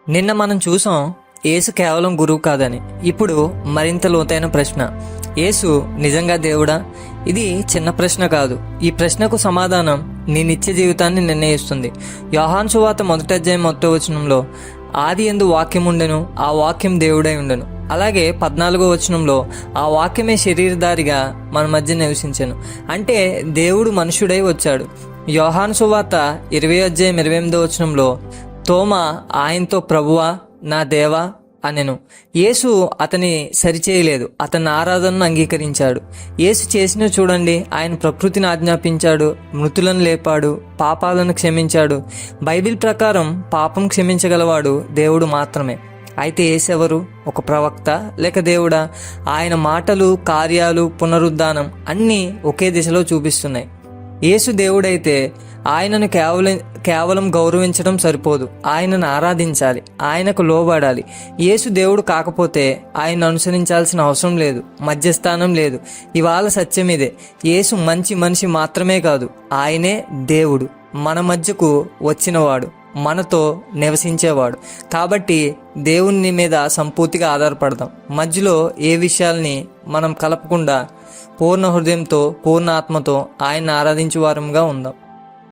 నిన్న మనం చూసాం యేసు కేవలం గురువు కాదని. ఇప్పుడు మరింత లోతైన ప్రశ్న, యేసు నిజంగా దేవుడా? ఇది చిన్న ప్రశ్న కాదు. ఈ ప్రశ్నకు సమాధానం నీ నిత్య జీవితాన్ని నిర్ణయిస్తుంది. యోహాను సువార్త 1వ అధ్యాయం 1వ వచనంలో ఆది యందు వాక్యం ఉండెను, ఆ వాక్యం దేవుడై ఉండెను. అలాగే 14వ వచనంలో ఆ వాక్యమే శరీరధారిగా మన మధ్య నివసించెను. అంటే దేవుడు మనుషుడై వచ్చాడు. యోహాను సువార్త 20వ అధ్యాయం 28వ వచనంలో తోమా ఆయనతో ప్రభువా, నా దేవా అనెను. యేసు అతని సరిచేయలేదు, అతని ఆరాధనను అంగీకరించాడు. యేసు చేసినవి చూడండి. ఆయన ప్రకృతిని ఆజ్ఞాపించాడు, మృతులను లేపాడు, పాపాలను క్షమించాడు. బైబిల్ ప్రకారం పాపం క్షమించగలవాడు దేవుడు మాత్రమే. అయితే యేసెవరు? ఒక ప్రవక్త లేక దేవుడా? ఆయన మాటలు, కార్యాలు, పునరుద్ధానం అన్నీ ఒకే దిశలో చూపిస్తున్నాయి. యేసు దేవుడైతే ఆయనను కేవలం గౌరవించడం సరిపోదు, ఆయనను ఆరాధించాలి, ఆయనకు లోబడాలి. యేసు దేవుడు కాకపోతే ఆయన అనుసరించాల్సిన అవసరం లేదు, మధ్యస్థానం లేదు. ఇవాళ సత్యం ఇదే. యేసు మంచి మనిషి మాత్రమే కాదు, ఆయనే దేవుడు, మన మధ్యకు వచ్చినవాడు, మనతో నివసించేవాడు. కాబట్టి దేవుని మీద సంపూర్తిగా ఆధారపడదాం. మధ్యలో ఏ విషయాల్ని మనం కలపకుండా పూర్ణ హృదయంతో, పూర్ణ ఆత్మతో ఆయన ఆరాధించే వారంగా ఉందాం.